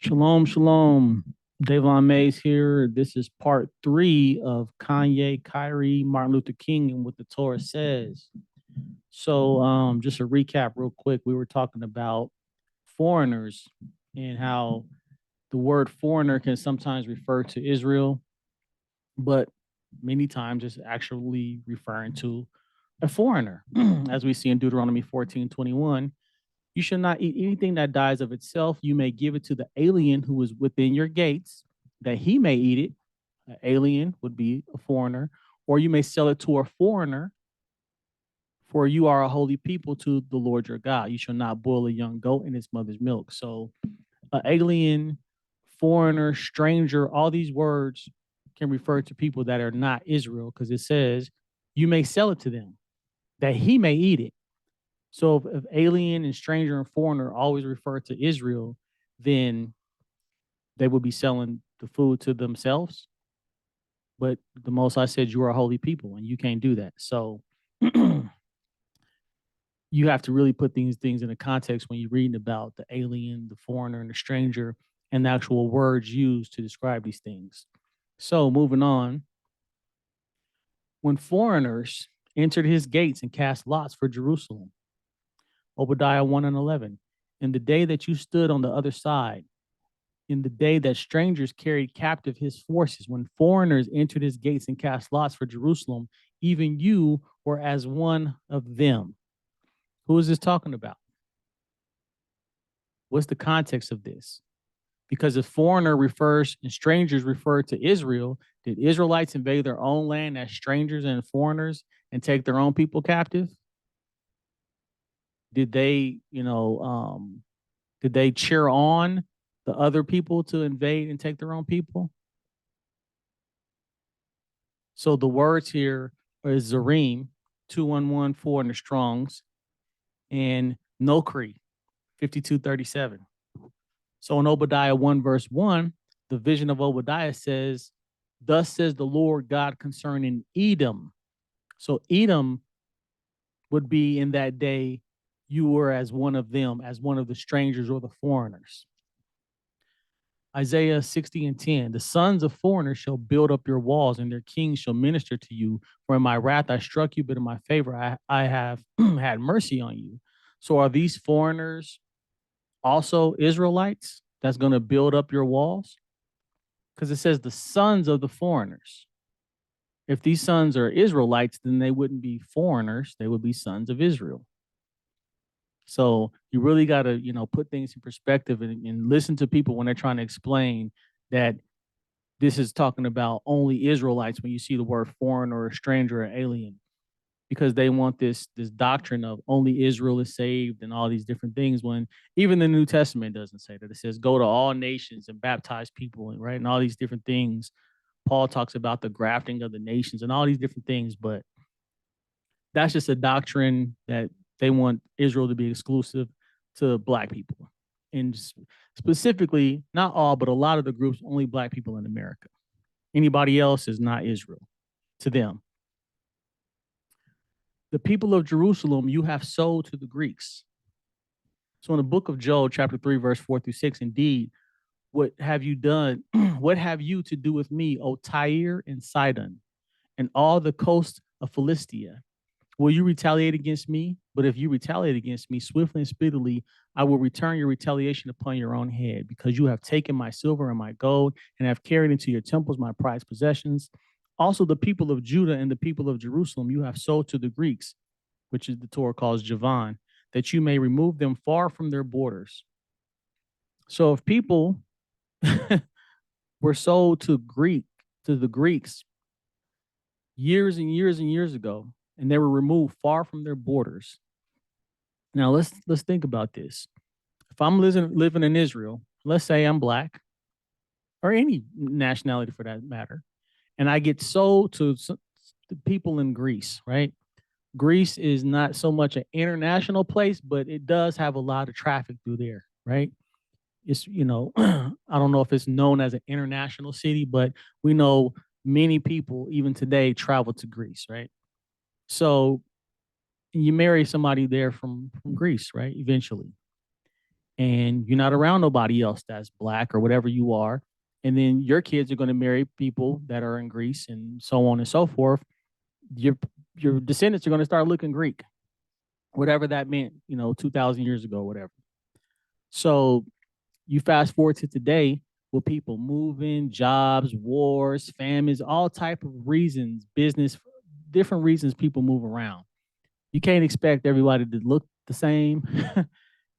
Shalom, shalom. Davon Mays here. This is part three of Kanye, Kyrie, Martin Luther King, and what the Torah says. So, just a recap, real quick. We were talking about foreigners and how the word foreigner can sometimes refer to Israel, but many times it's actually referring to a foreigner, as we see in Deuteronomy 14:21. You shall not eat anything that dies of itself. You may give it to the alien who is within your gates, that he may eat it. An alien would be a foreigner, or you may sell it to a foreigner, for you are a holy people to the Lord your God. You shall not boil a young goat in its mother's milk. So, alien, foreigner, stranger, all these words can refer to people that are not Israel, because it says, you may sell it to them, that he may eat it. So if alien and stranger and foreigner always refer to Israel, then they would be selling the food to themselves. But the Most High said, you are a holy people, and you can't do that. So you have to really put these things in a context when you're reading about the alien, the foreigner, and the stranger, and the actual words used to describe these things. So moving on, when foreigners entered his gates and cast lots for Jerusalem, Obadiah 1 and 11, in the day that you stood on the other side, in the day that strangers carried captive his forces, when foreigners entered his gates and cast lots for Jerusalem, even you were as one of them. Who is this talking about? What's the context of this? Because if foreigner refers and strangers refer to Israel, did Israelites invade their own land as strangers and foreigners and take their own people captive? Did they, did they cheer on the other people to invade and take their own people? So the words here is Zarim, 2114 in the Strongs, and Nokri, 5237. So in Obadiah 1, verse 1, the vision of Obadiah says, thus says the Lord God concerning Edom. So Edom would be in that day, you were as one of them, as one of the strangers or the foreigners. Isaiah 60 and 10, the sons of foreigners shall build up your walls, and their kings shall minister to you. For in my wrath I struck you, but in my favor I have had mercy on you. So are these foreigners also Israelites that's going to build up your walls? Because it says the sons of the foreigners. If these sons are Israelites, then they wouldn't be foreigners, they would be sons of Israel. So you really got to, put things in perspective and listen to people when they're trying to explain that this is talking about only Israelites when you see the word foreign or a stranger or alien, because they want this doctrine of only Israel is saved and all these different things, when even the New Testament doesn't say that. It says go to all nations and baptize people, right? And all these different things. Paul talks about the grafting of the nations and all these different things, but that's just a doctrine that they want Israel to be exclusive to black people. And specifically, not all, but a lot of the groups, only black people in America. Anybody else is not Israel to them. The people of Jerusalem you have sold to the Greeks. So in the book of Joel, chapter 3, verse 4 through 6, indeed, what have you done? What have you to do with me, O Tyre and Sidon, and all the coast of Philistia? Will you retaliate against me? But if you retaliate against me swiftly and speedily, I will return your retaliation upon your own head, because you have taken my silver and my gold and have carried into your temples my prized possessions. Also, the people of Judah and the people of Jerusalem you have sold to the Greeks, which is the Torah calls Javan, that you may remove them far from their borders. So if people were sold to the Greeks years and years and years ago, and they were removed far from their borders. Now let's think about this. If I'm living in Israel, let's say I'm black, or any nationality for that matter, and I get sold to the people in Greece, right? Greece is not so much an international place, but it does have a lot of traffic through there, right? It's, I don't know if it's known as an international city, but we know many people even today travel to Greece, right? So you marry somebody there from Greece, right? Eventually. and you're not around nobody else that's black or whatever you are. And then your kids are going to marry people that are in Greece and so on and so forth. Your your descendants are going to start looking Greek, whatever that meant, 2,000 years ago, whatever. So you fast forward to today with people moving, jobs, wars, famines, all type of reasons, business, different reasons people move around. You can't expect everybody to look the same.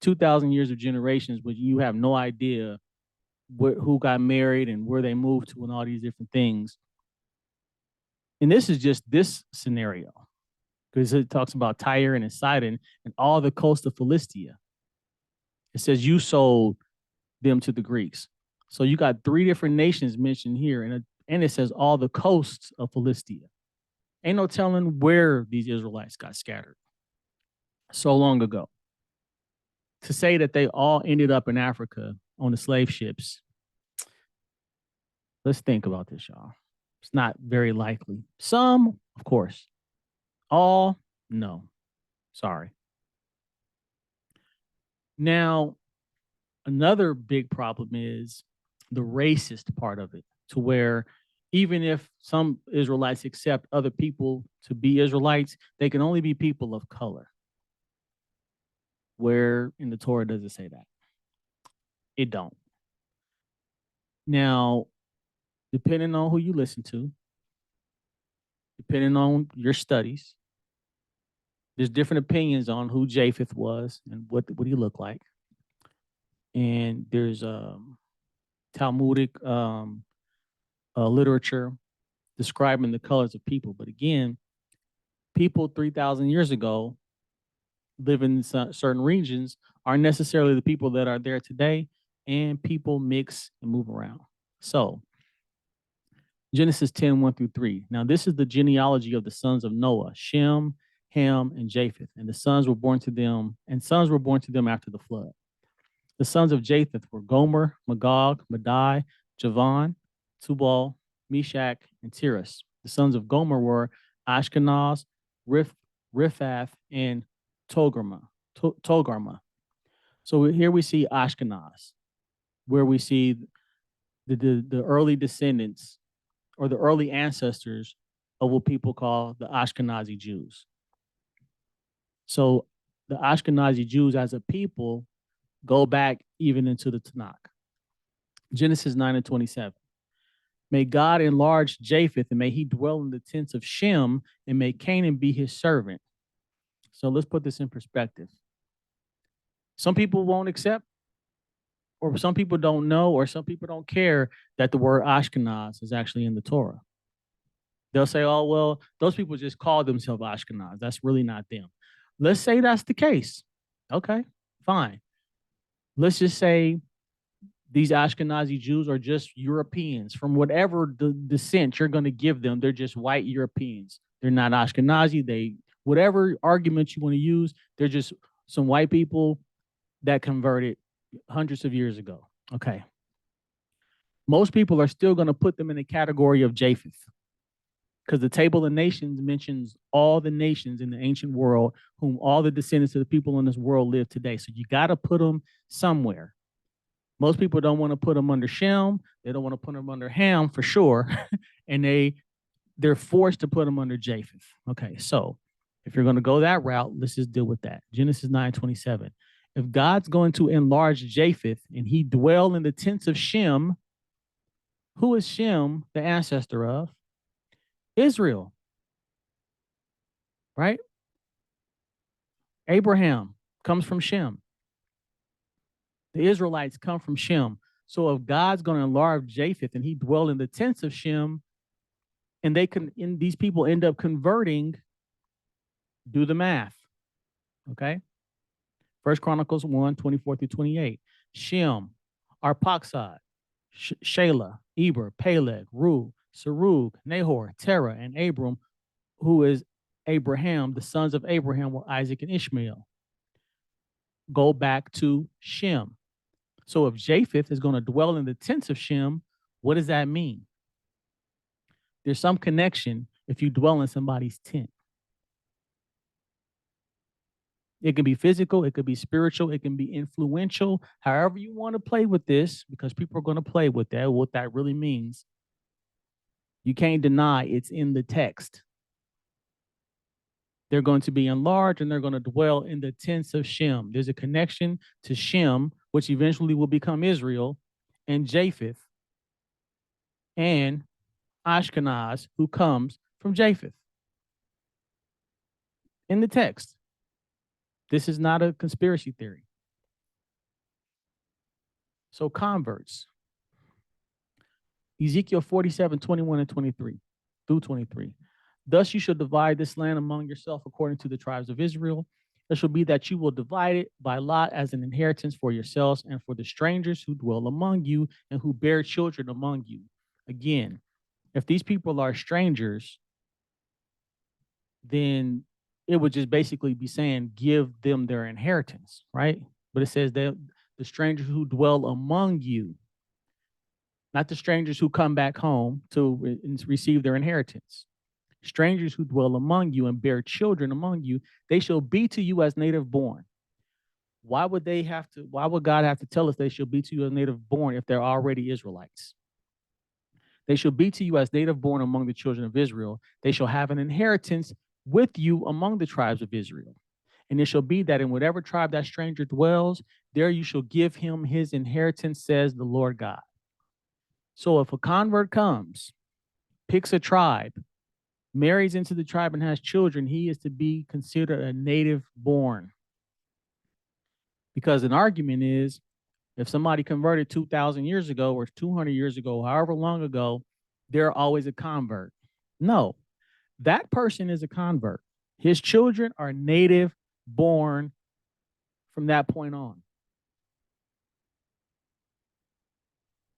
2,000 years of generations, but you have no idea who got married and where they moved to and all these different things. And this is just this scenario because it talks about Tyre and Sidon and all the coast of Philistia. It says you sold them to the Greeks. So you got three different nations mentioned here, and it says all the coasts of Philistia. Ain't no telling where these Israelites got scattered so long ago. To say that they all ended up in Africa on the slave ships, let's think about this, y'all. It's not very likely. Some, of course. All, no. Sorry. Now, another big problem is the racist part of it, to where even if some Israelites accept other people to be Israelites, they can only be people of color. Where in the Torah does it say that? It don't. Now, depending on who you listen to, depending on your studies, there's different opinions on who Japheth was and what he looked like. And there's Talmudic literature describing the colors of people. But again, people 3,000 years ago living in certain regions aren't necessarily the people that are there today, and people mix and move around. So Genesis 10, 1 through 3. Now, this is the genealogy of the sons of Noah, Shem, Ham, and Japheth. And the sons were born to them, after the flood. The sons of Japheth were Gomer, Magog, Madai, Javan, Tubal, Meshach, and Tiras. The sons of Gomer were Ashkenaz, Riphath, and Togarmah. So here we see Ashkenaz, where we see the early descendants or the early ancestors of what people call the Ashkenazi Jews. So the Ashkenazi Jews as a people go back even into the Tanakh. Genesis 9 and 27. May God enlarge Japheth, and may he dwell in the tents of Shem, and may Canaan be his servant. So let's put this in perspective. Some people won't accept, or some people don't know, or some people don't care that the word Ashkenaz is actually in the Torah. They'll say, oh, well, those people just call themselves Ashkenaz. That's really not them. Let's say that's the case. Okay, fine. Let's just say these Ashkenazi Jews are just Europeans from whatever descent you're going to give them. They're just white Europeans. They're not Ashkenazi. Whatever argument you want to use, they're just some white people that converted hundreds of years ago. Okay. Most people are still going to put them in the category of Japheth, because the Table of Nations mentions all the nations in the ancient world, whom all the descendants of the people in this world live today. So you got to put them somewhere. Most people don't want to put them under Shem. They don't want to put them under Ham for sure. And they're forced to put them under Japheth. Okay, so if you're going to go that route, let's just deal with that. Genesis 9:27. If God's going to enlarge Japheth and he dwell in the tents of Shem, who is Shem the ancestor of? Israel, right? Abraham comes from Shem. The Israelites come from Shem. So if God's going to enlarge Japheth and he dwell in the tents of Shem, and these people end up converting, do the math. Okay. 1 Chronicles 1, 24 through 28. Shem, Arphaxad, Shelah, Eber, Peleg, Ru, Serug, Nahor, Terah, and Abram, who is Abraham. The sons of Abraham were Isaac and Ishmael. Go back to Shem. So if Japheth is going to dwell in the tents of Shem, what does that mean? There's some connection if you dwell in somebody's tent. It can be physical, it could be spiritual, it can be influential, however you want to play with this, because people are going to play with that, what that really means. You can't deny it's in the text. They're going to be enlarged and they're going to dwell in the tents of Shem. There's a connection to Shem, which eventually will become Israel, and Japheth, and Ashkenaz, who comes from Japheth. In the text. This is not a conspiracy theory. So converts. Ezekiel 47, 21 and 23 through 23. Thus you shall divide this land among yourself according to the tribes of Israel. It shall be that you will divide it by lot as an inheritance for yourselves and for the strangers who dwell among you and who bear children among you. Again, if these people are strangers, then it would just basically be saying give them their inheritance, right? But it says that the strangers who dwell among you, not the strangers who come back home to receive their inheritance. Strangers who dwell among you and bear children among you, they shall be to you as native born. Why would God have to tell us they shall be to you as native born if they're already Israelites? They shall be to you as native born among the children of Israel. They shall have an inheritance with you among the tribes of Israel. And it shall be that in whatever tribe that stranger dwells, there you shall give him his inheritance, says the Lord God. So if a convert comes, picks a tribe, marries into the tribe and has children, he is to be considered a native born. Because an argument is, if somebody converted 2,000 years ago or 200 years ago, however long ago, they're always a convert. No, that person is a convert. His children are native born from that point on.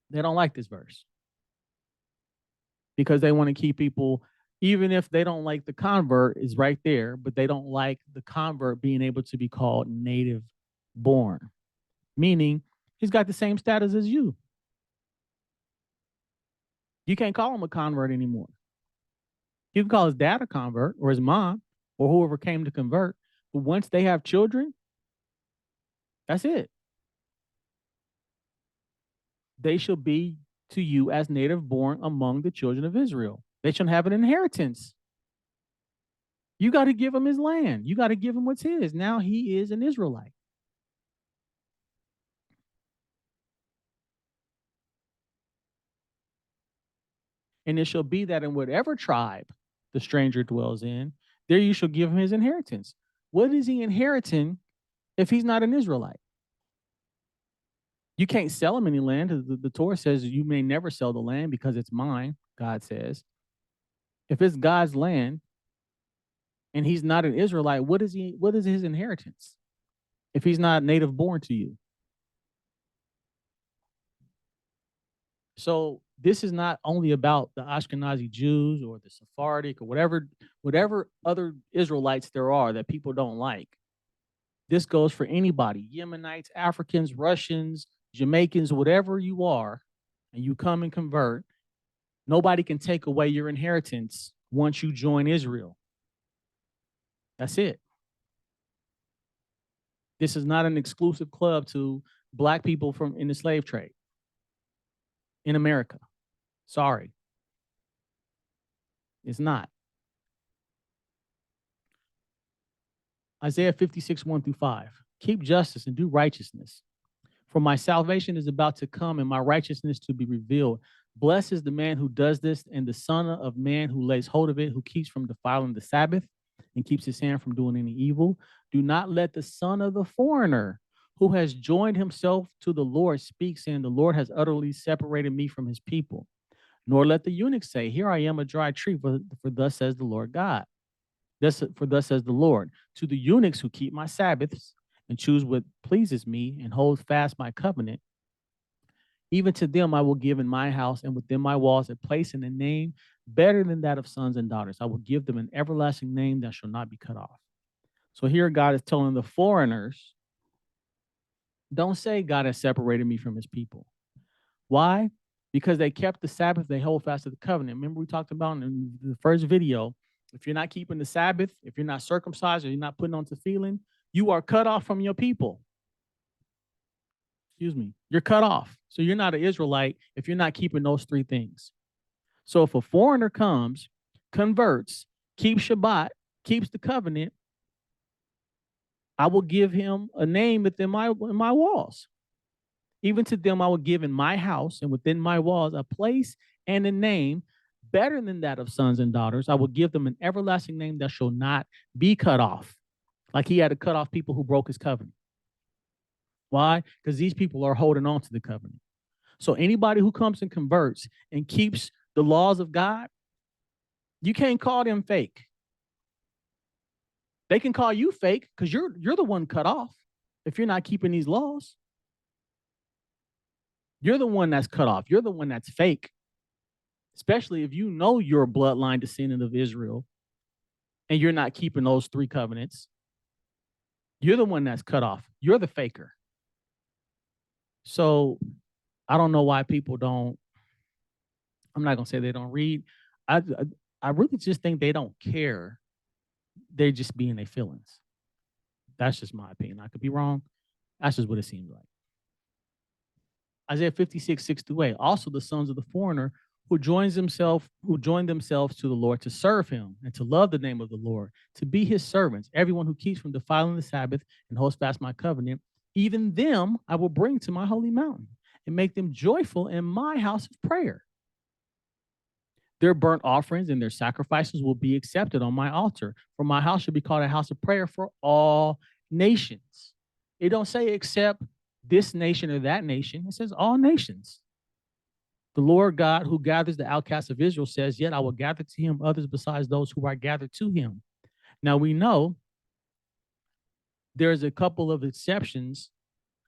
They don't like this verse because they want to keep people, even if they don't like the convert, is right there, but they don't like the convert being able to be called native born, meaning he's got the same status as you. You can't call him a convert anymore. You can call his dad a convert or his mom or whoever came to convert, but once they have children, that's it. They shall be to you as native born among the children of Israel. They shall have an inheritance. You got to give him his land. You got to give him what's his. Now he is an Israelite. And it shall be that in whatever tribe the stranger dwells in, there you shall give him his inheritance. What is he inheriting if he's not an Israelite? You can't sell him any land. The Torah says you may never sell the land because it's mine, God says. If it's God's land and he's not an Israelite, what is his inheritance if he's not native born to you? So this is not only about the Ashkenazi Jews or the Sephardic or whatever other Israelites there are that people don't like. This goes for anybody, Yemenites, Africans, Russians, Jamaicans, whatever you are, and you come and convert, nobody can take away your inheritance once you join Israel. That's it. This is not an exclusive club to black people from in the slave trade in America. Sorry. It's not. Isaiah 56, 1 through 5. Keep justice and do righteousness. For my salvation is about to come and my righteousness to be revealed. Blessed is the man who does this and the son of man who lays hold of it, who keeps from defiling the Sabbath and keeps his hand from doing any evil. Do not let the son of the foreigner who has joined himself to the Lord speak, saying, the Lord has utterly separated me from his people. Nor let the eunuch say, here I am, a dry tree, for thus says the Lord God. For thus says the Lord, to the eunuchs who keep my Sabbaths and choose what pleases me and hold fast my covenant, even to them I will give in my house and within my walls a place and a name better than that of sons and daughters. I will give them an everlasting name that shall not be cut off. So here God is telling the foreigners, don't say God has separated me from his people. Why? Because they kept the Sabbath, they hold fast to the covenant. Remember we talked about in the first video, if you're not keeping the Sabbath, if you're not circumcised or you're not putting on tefillin, You are cut off from your people. Excuse me. You're cut off. So you're not an Israelite if you're not keeping those three things. So if a foreigner comes, converts, keeps Shabbat, keeps the covenant, I will give him a name within my walls. Even to them I will give in my house and within my walls a place and a name better than that of sons and daughters. I will give them an everlasting name that shall not be cut off. Like he had to cut off people who broke his covenant. Why? Because these people are holding on to the covenant. So anybody who comes and converts and keeps the laws of God, you can't call them fake. They can call you fake because you're the one cut off if you're not keeping these laws. You're the one that's cut off. You're the one that's fake. Especially if you know you're a bloodline descendant of Israel and you're not keeping those three covenants. You're the one that's cut off. You're the faker. So I don't know why people don't. I'm not going to say they don't read. I really just think they don't care. They're just being their feelings. That's just my opinion. I could be wrong. That's just what it seems like. Isaiah 56, 6-8. Also the sons of the foreigner who join themselves to the Lord to serve him and to love the name of the Lord, to be his servants. Everyone who keeps from defiling the Sabbath and holds fast my covenant, even them I will bring to my holy mountain and make them joyful in my house of prayer. Their burnt offerings and their sacrifices will be accepted on my altar, for my house should be called a house of prayer for all nations. It don't say except this nation or that nation. It says all nations. The Lord God who gathers the outcasts of Israel says, yet I will gather to him others besides those who are gathered to him. Now we know there's a couple of exceptions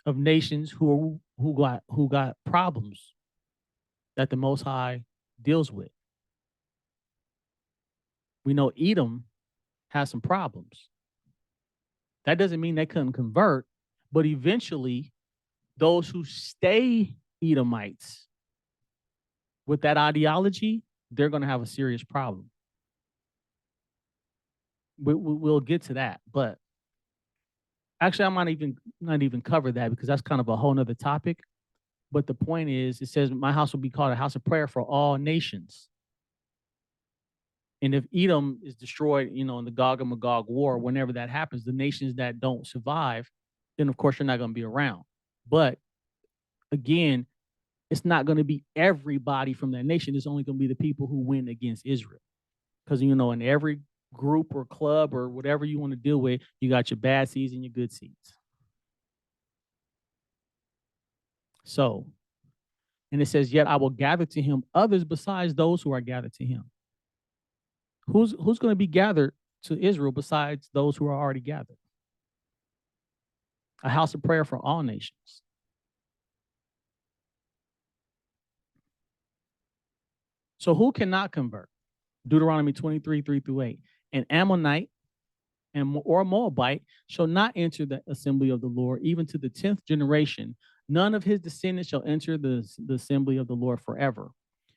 of nations who got problems that the Most High deals with. We know Edom has some problems. That doesn't mean they couldn't convert, but eventually those who stay Edomites with that ideology, they're going to have a serious problem. We'll get to that, but actually I might not even cover that because that's kind of a whole nother topic. But the point is, it says my house will be called a house of prayer for all nations. And if Edom is destroyed, in the Gog and Magog war, whenever that happens, the nations that don't survive, then of course you're not going to be around. But again, it's not going to be everybody from that nation. It's only going to be the people who win against Israel. Because, in every group or club or whatever you want to deal with, you got your bad seeds and your good seeds. So, and it says, yet I will gather to him others besides those who are gathered to him. Who's going to be gathered to Israel besides those who are already gathered? A house of prayer for all nations. So who cannot convert? Deuteronomy 23, 3-8. An Ammonite or a Moabite shall not enter the assembly of the Lord, even to the 10th generation. None of his descendants shall enter the assembly of the Lord forever,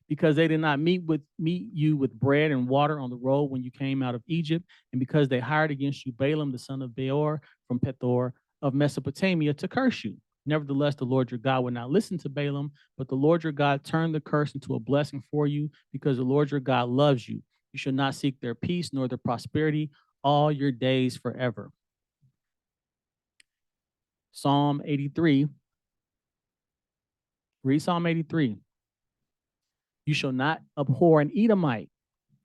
because they did not meet you with bread and water on the road when you came out of Egypt, and because they hired against you Balaam, the son of Beor, from Pethor of Mesopotamia, to curse you. Nevertheless, the Lord your God would not listen to Balaam, but the Lord your God turned the curse into a blessing for you, because the Lord your God loves you. You shall not seek their peace nor their prosperity all your days forever. Psalm 83. Read Psalm 83. You shall not abhor an Edomite,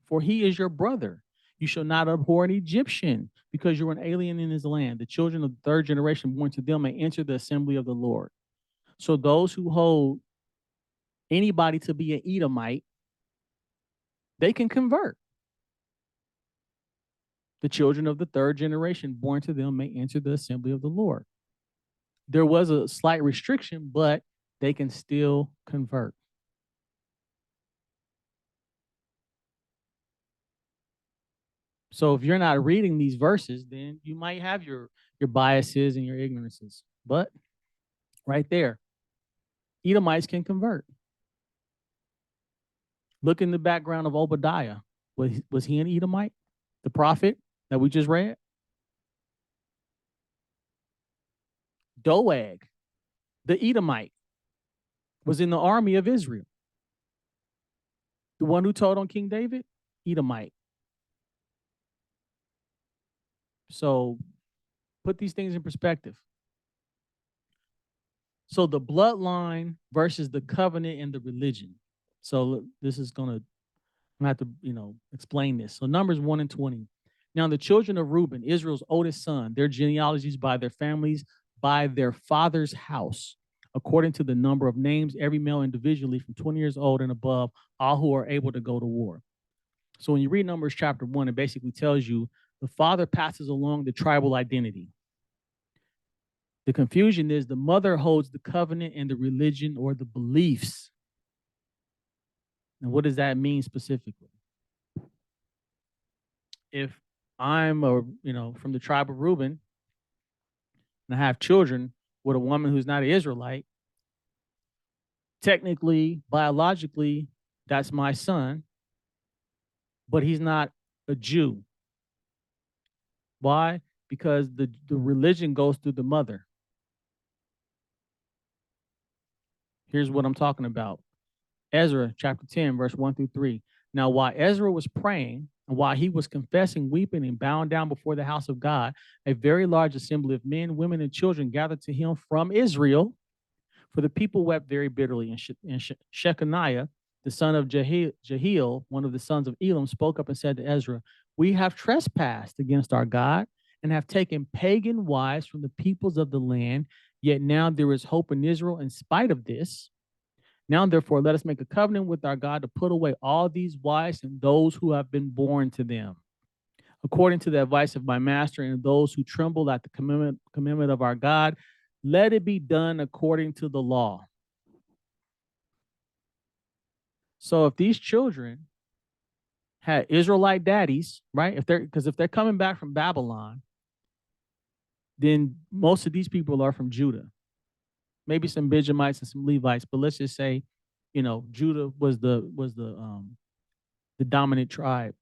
for he is your brother. You shall not abhor an Egyptian, because you're an alien in his land. The children of the third generation born to them may enter the assembly of the Lord. So those who hold anybody to be an Edomite, they can convert. The children of the third generation born to them may enter the assembly of the Lord. There was a slight restriction, but they can still convert. So if you're not reading these verses, then you might have your biases and your ignorances. But right there, Edomites can convert. Look in the background of Obadiah. Was he an Edomite? The prophet that we just read? Doeg, the Edomite, was in the army of Israel. The one who told on King David, Edomite. So put these things in perspective. So the bloodline versus the covenant and the religion. So this is going to, I'm going to have to, explain this. So Numbers 1 and 20. Now the children of Reuben, Israel's oldest son, their genealogies by their families, by their father's house, according to the number of names, every male individually from 20 years old and above, all who are able to go to war. So when you read Numbers chapter 1, it basically tells you the father passes along the tribal identity. The confusion is the mother holds the covenant and the religion or the beliefs. And what does that mean specifically? If I'm from the tribe of Reuben and I have children with a woman who's not an Israelite, technically, biologically, that's my son, but he's not a Jew. Why? Because the religion goes through the mother. Here's what I'm talking about. Ezra chapter 10, verse 1 through 3. Now, while Ezra was praying, and while he was confessing, weeping, and bowing down before the house of God, a very large assembly of men, women, and children gathered to him from Israel. For the people wept very bitterly. And Shechaniah, the son of Jehiel, one of the sons of Elam, spoke up and said to Ezra, "We have trespassed against our God and have taken pagan wives from the peoples of the land. Yet now there is hope in Israel in spite of this. Now, therefore, let us make a covenant with our God to put away all these wives and those who have been born to them, according to the advice of my master and those who tremble at the commandment of our God. Let it be done according to the law." So if these children had Israelite daddies, right? If they're coming back from Babylon, then most of these people are from Judah. Maybe some Benjamites and some Levites, but let's just say, Judah was the dominant tribe.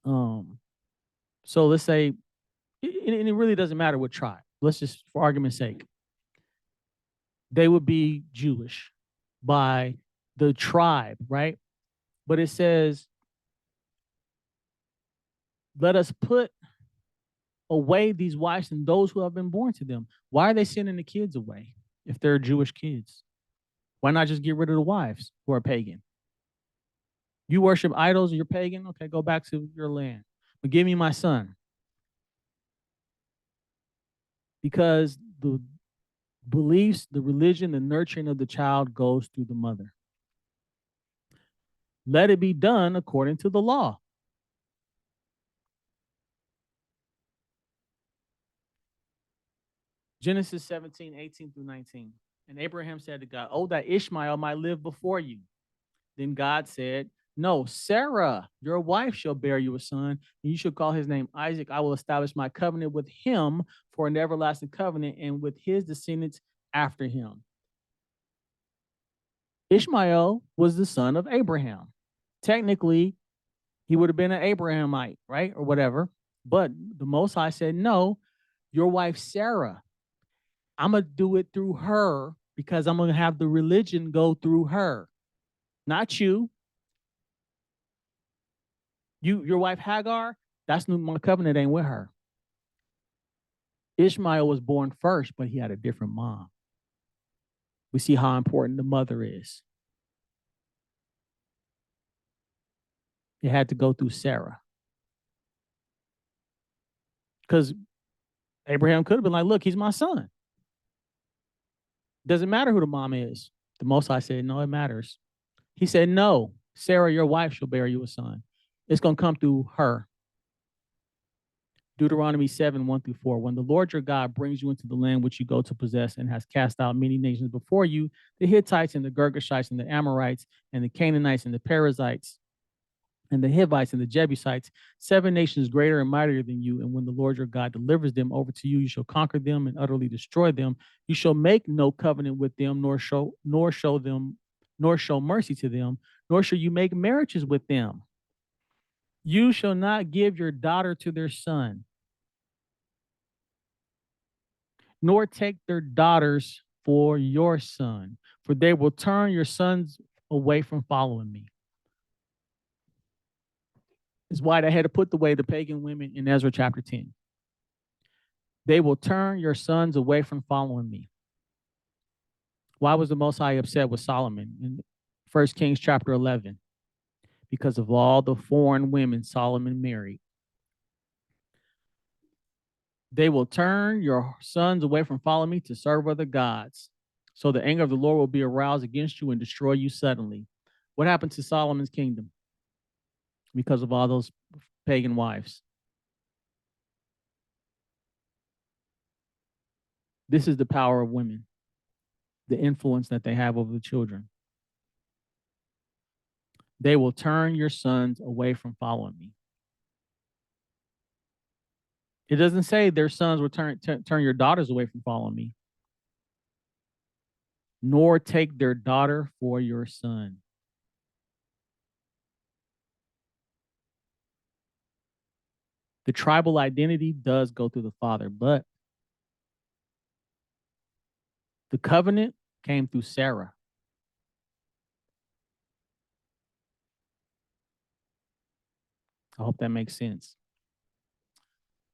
So let's say, and it really doesn't matter what tribe. Let's just, for argument's sake, they would be Jewish by the tribe, right? But it says, let us put away these wives and those who have been born to them. Why are they sending the kids away if they're Jewish kids? Why not just get rid of the wives who are pagan? You worship idols, you're pagan? Okay, go back to your land. But give me my son. Because the beliefs, the religion, the nurturing of the child goes through the mother. Let it be done according to the law. Genesis 17, 18 through 19. And Abraham said to God, "Oh, that Ishmael might live before you." Then God said, "No, Sarah, your wife, shall bear you a son, and you shall call his name Isaac. I will establish my covenant with him for an everlasting covenant, and with his descendants after him." Ishmael was the son of Abraham. Technically, he would have been an Abrahamite, right? Or whatever. But the Most High said, "No, your wife Sarah, I'm going to do it through her because I'm going to have the religion go through her, not you. Your wife Hagar, that's my covenant ain't with her." Ishmael was born first, but he had a different mom. We see how important the mother is. It had to go through Sarah. Because Abraham could have been like, "Look, he's my son. Doesn't matter who the mom is." The Most High said, "No, it matters." He said, "No, Sarah, your wife, shall bear you a son. It's going to come through her." Deuteronomy 7, 1 through 4. When the Lord your God brings you into the land which you go to possess and has cast out many nations before you, the Hittites and the Girgashites and the Amorites and the Canaanites and the Perizzites and the Hivites and the Jebusites, 7 nations greater and mightier than you. And when the Lord your God delivers them over to you, you shall conquer them and utterly destroy them. You shall make no covenant with them, nor show mercy to them, nor shall you make marriages with them. You shall not give your daughter to their son, nor take their daughters for your son, for they will turn your sons away from following me. Is why they had to put away the pagan women in Ezra chapter 10. They will turn your sons away from following me. Why was the Most High upset with Solomon in 1 Kings chapter 11? Because of all the foreign women Solomon married. They will turn your sons away from following me to serve other gods. So the anger of the Lord will be aroused against you and destroy you suddenly. What happened to Solomon's kingdom? Because of all those pagan wives. This is the power of women, the influence that they have over the children. They will turn your sons away from following me. It doesn't say their sons will turn your daughters away from following me, nor take their daughter for your son. The tribal identity does go through the father, but the covenant came through Sarah. I hope that makes sense.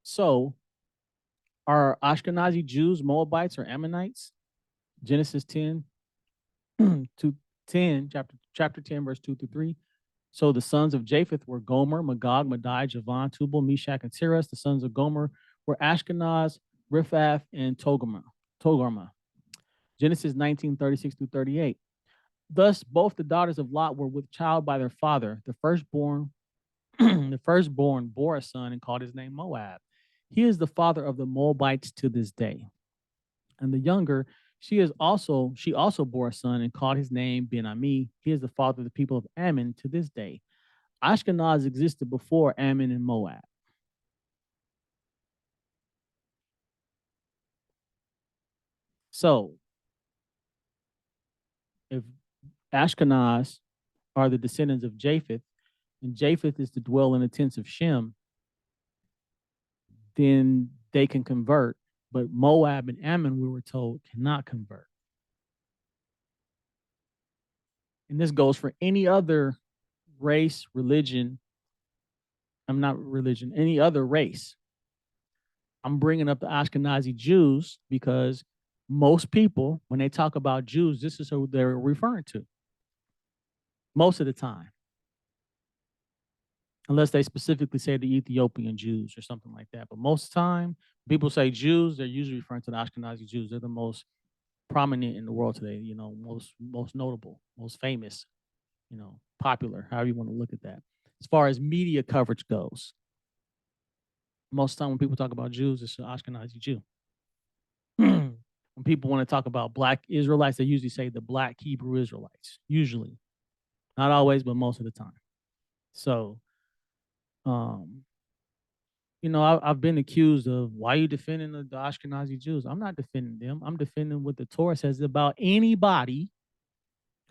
So, are Ashkenazi Jews Moabites or Ammonites? Genesis 10 to 10, chapter 10, verse 2 through 3. So the sons of Japheth were Gomer, Magog, Madai, Javan, Tubal, Meshach, and Tiras. The sons of Gomer were Ashkenaz, Riphath, and Togarmah. Genesis 19, 36 through 38. Thus, both the daughters of Lot were with child by their father. The firstborn bore a son and called his name Moab. He is the father of the Moabites to this day. And the younger, she also bore a son and called his name Ben-Ami. He is the father of the people of Ammon to this day. Ashkenaz existed before Ammon and Moab. So, if Ashkenaz are the descendants of Japheth, and Japheth is to dwell in the tents of Shem, then they can convert. But Moab and Ammon, we were told, cannot convert. And this goes for any other race, religion. I'm not religion, any other race. I'm bringing up the Ashkenazi Jews because most people, when they talk about Jews, this is who they're referring to most of the time. Unless they specifically say the Ethiopian Jews or something like that. But most of the time, people say Jews, they're usually referring to the Ashkenazi Jews. They're the most prominent in the world today, most notable, most famous, popular, however you want to look at that. As far as media coverage goes, most of the time when people talk about Jews, it's an Ashkenazi Jew. When people want to talk about black Israelites, they usually say the black Hebrew Israelites, usually. Not always, but most of the time. So, I've been accused of why are you defending the Ashkenazi Jews? I'm not defending them. I'm defending what the Torah says about anybody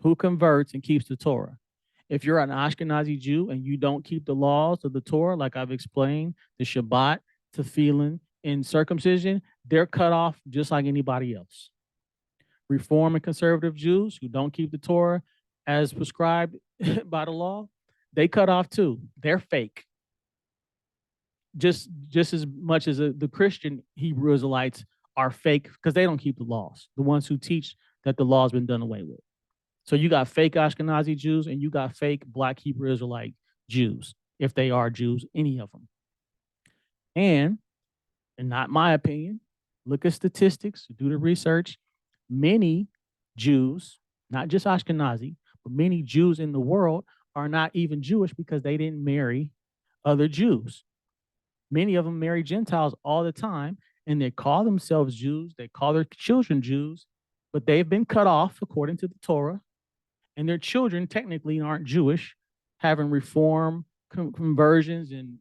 who converts and keeps the Torah. If you're an Ashkenazi Jew and you don't keep the laws of the Torah, like I've explained, the Shabbat, Tefillin, and circumcision, they're cut off just like anybody else. Reform and conservative Jews who don't keep the Torah as prescribed by the law, they cut off too. They're fake. Just as much as the Christian Hebrew Israelites are fake because they don't keep the laws, the ones who teach that the law has been done away with. So you got fake Ashkenazi Jews and you got fake black Hebrew Israelite Jews, if they are Jews, any of them. And not my opinion, look at statistics, do the research. Many Jews, not just Ashkenazi, but many Jews in the world are not even Jewish because they didn't marry other Jews. Many of them marry Gentiles all the time, and they call themselves Jews. They call their children Jews, but they've been cut off according to the Torah, and their children technically aren't Jewish, having reform conversions and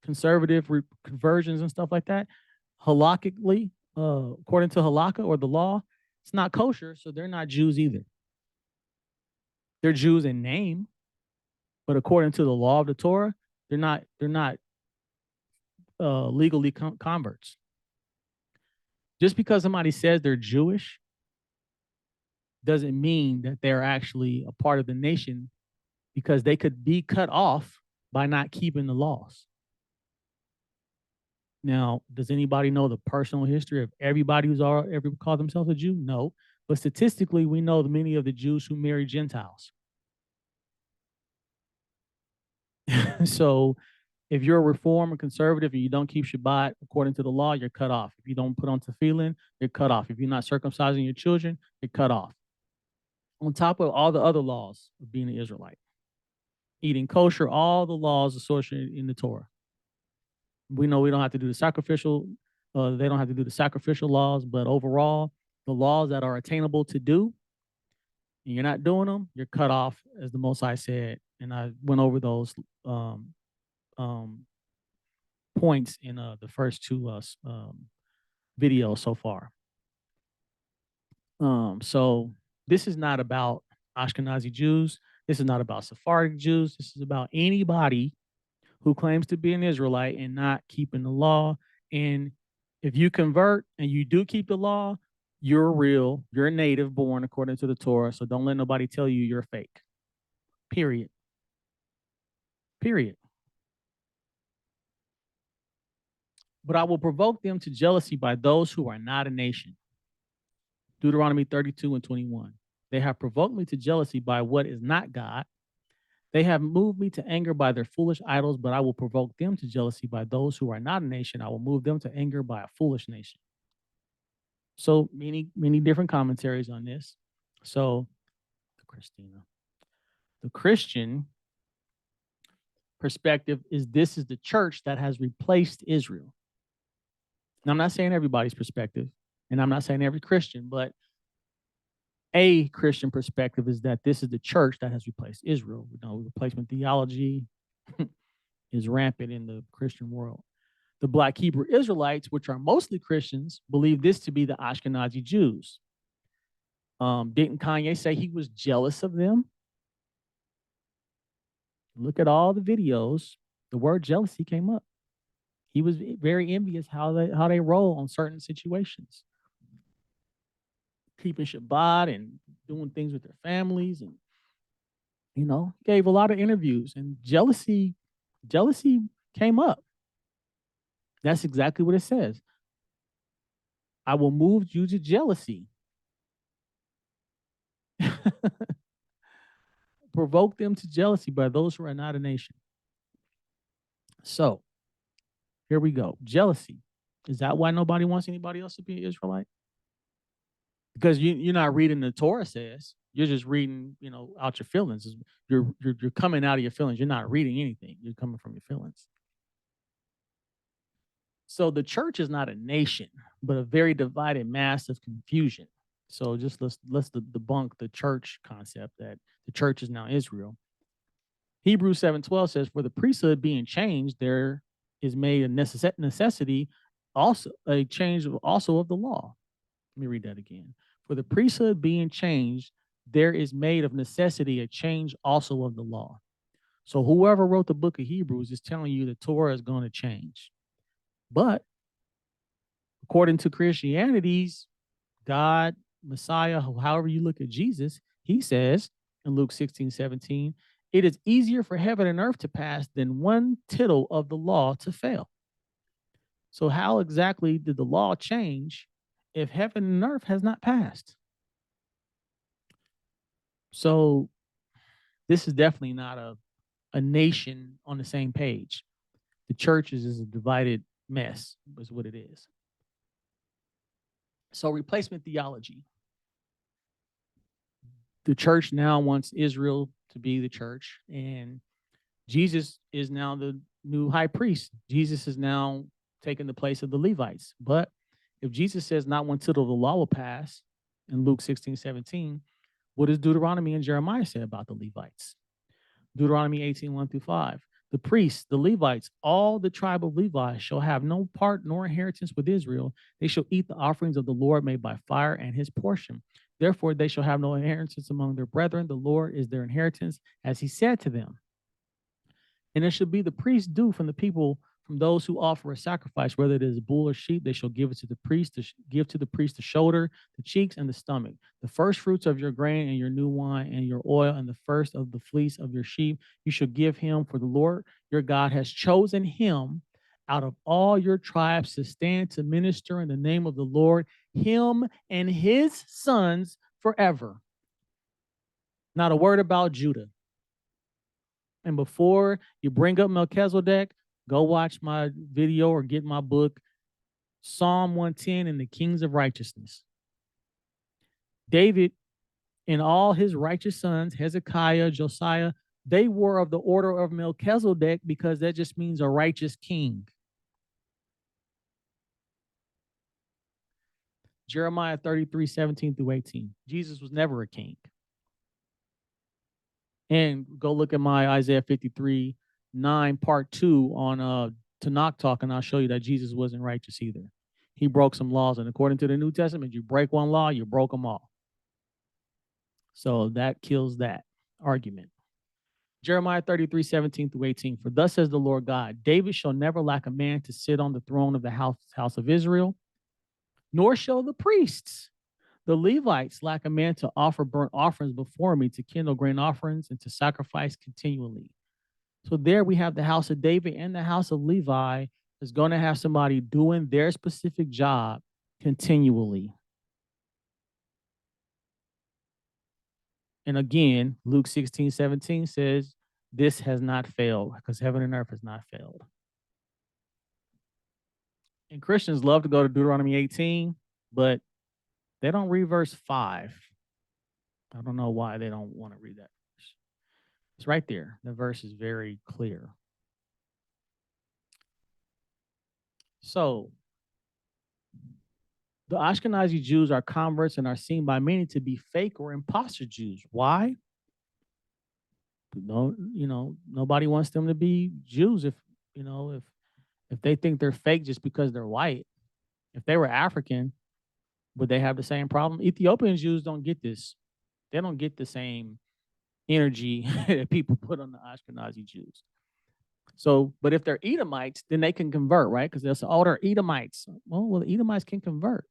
conservative conversions and stuff like that. Halakhically, according to halakha or the law, it's not kosher, so they're not Jews either. They're Jews in name, but according to the law of the Torah, they're not legally converts. Just because somebody says they're Jewish doesn't mean that they're actually a part of the nation, because they could be cut off by not keeping the laws. Now, does anybody know the personal history of everybody who's ever called themselves a Jew? No. But statistically, we know many of the Jews who marry Gentiles. So if you're a reform or conservative and you don't keep Shabbat according to the law, you're cut off. If you don't put on tefillin, you're cut off. If you're not circumcising your children, you're cut off. On top of all the other laws of being an Israelite, eating kosher, all the laws associated in the Torah. We know we don't have to do the sacrificial, they don't have to do the sacrificial laws, but overall, the laws that are attainable to do, and you're not doing them, you're cut off, as the Most High said. And I went over those points in the first two videos so far. So this is not about Ashkenazi Jews. This is not about Sephardic Jews. This is about anybody who claims to be an Israelite and not keeping the law. And if you convert and you do keep the law, you're real. You're a native born according to the Torah. So don't let nobody tell you you're fake. Period. Period. But I will provoke them to jealousy by those who are not a nation. Deuteronomy 32:21. They have provoked me to jealousy by what is not God. They have moved me to anger by their foolish idols, but I will provoke them to jealousy by those who are not a nation. I will move them to anger by a foolish nation. So many different commentaries on this. So, the Christian perspective is this is the church that has replaced Israel. Now, I'm not saying everybody's perspective, and I'm not saying every Christian, but a Christian perspective is that this is the church that has replaced Israel. You know, replacement theology is rampant in the Christian world. The Black Hebrew Israelites, which are mostly Christians, believe this to be the Ashkenazi Jews. Didn't Kanye say he was jealous of them? Look at all the videos. The word jealousy came up. He was very envious how they roll on certain situations, keeping Shabbat and doing things with their families, and gave a lot of interviews, and jealousy came up. That's exactly what it says. I will move you to jealousy. Provoke them to jealousy by those who are not a nation. So here we go. Jealousy. Is that why nobody wants anybody else to be an Israelite? Because you're not reading the Torah says. You're just reading, out your feelings. You're coming out of your feelings. You're not reading anything. You're coming from your feelings. So the church is not a nation, but a very divided mass of confusion. So just let's debunk the church concept that the church is now Israel. Hebrews 7:12 says, for the priesthood being changed, there is made a necessity, also a change also of the law. Let me read that again. For the priesthood being changed, there is made of necessity a change also of the law. So whoever wrote the book of Hebrews is telling you the Torah is going to change. But according to Christianity's God, Messiah, however you look at Jesus, he says in Luke 16:17, it is easier for heaven and earth to pass than one tittle of the law to fail. So how exactly did the law change if heaven and earth has not passed? So this is definitely not a nation on the same page. The church is a divided mess, is what it is. So replacement theology. The church now wants Israel to be the church, and Jesus is now the new high priest. Jesus is now taking the place of the Levites. But if Jesus says not one tittle of the law will pass in Luke 16:17, what does Deuteronomy and Jeremiah say about the Levites? Deuteronomy 18:1-5. The priests, the Levites, all the tribe of Levi shall have no part nor inheritance with Israel. They shall eat the offerings of the Lord made by fire and his portion. Therefore, they shall have no inheritance among their brethren. The Lord is their inheritance, as he said to them. And it shall be the priest's due from the people from those who offer a sacrifice, whether it is bull or sheep, they shall give it to the priest, to give to the priest the shoulder, the cheeks, and the stomach. The first fruits of your grain and your new wine and your oil and the first of the fleece of your sheep, you shall give him, for the Lord your God has chosen him out of all your tribes to stand to minister in the name of the Lord, him and his sons forever. Not a word about Judah. And before you bring up Melchizedek, go watch my video or get my book, Psalm 110 and the Kings of Righteousness. David and all his righteous sons, Hezekiah, Josiah, they were of the order of Melchizedek because that just means a righteous king. Jeremiah 33:17-18. Jesus was never a king. And go look at my Isaiah 53:9 part 2 on Tanakh Talk, and I'll show you that Jesus wasn't righteous either. He broke some laws, and according to the New Testament, you break one law, you broke them all. So that kills that argument. Jeremiah 33:17-18. For thus says the Lord God, David shall never lack a man to sit on the throne of the house of Israel, nor shall the priests. The Levites lack a man to offer burnt offerings before me, to kindle grain offerings, and to sacrifice continually. So there we have the house of David and the house of Levi is going to have somebody doing their specific job continually. And again, Luke 16:17 says, this has not failed, because heaven and earth has not failed. And Christians love to go to Deuteronomy 18, but they don't read verse 5. I don't know why they don't want to read that verse. It's right there. The verse is very clear. So the Ashkenazi Jews are converts and are seen by many to be fake or imposter Jews. Why? No, nobody wants them to be Jews if they think they're fake just because they're white. If they were African, would they have the same problem? Ethiopian Jews don't get this. They don't get the same energy that people put on the Ashkenazi Jews. So, but if they're Edomites, then they can convert, right? Because they'll say, oh, they're Edomites. Well, the Edomites can convert.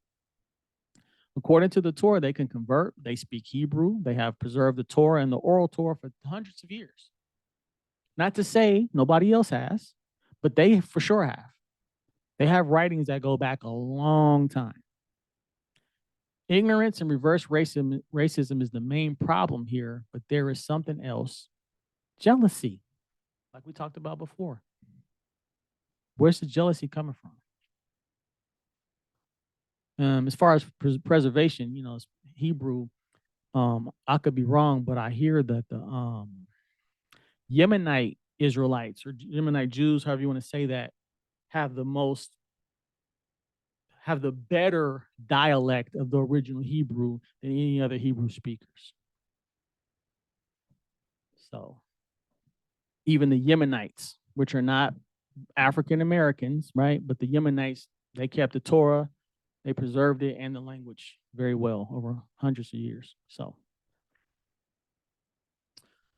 According to the Torah, they can convert. They speak Hebrew. They have preserved the Torah and the oral Torah for hundreds of years. Not to say nobody else has, but they for sure have. They have writings that go back a long time. Ignorance and reverse racism is the main problem here, but there is something else. Jealousy, like we talked about before. Where's the jealousy coming from? As far as preservation, Hebrew, I could be wrong, but I hear that the Yemenite Israelites or Yemenite Jews, however you want to say that, have the better dialect of the original Hebrew than any other Hebrew speakers. So even the Yemenites, which are not African Americans, right? But the Yemenites, they kept the Torah, they preserved it and the language very well over hundreds of years. So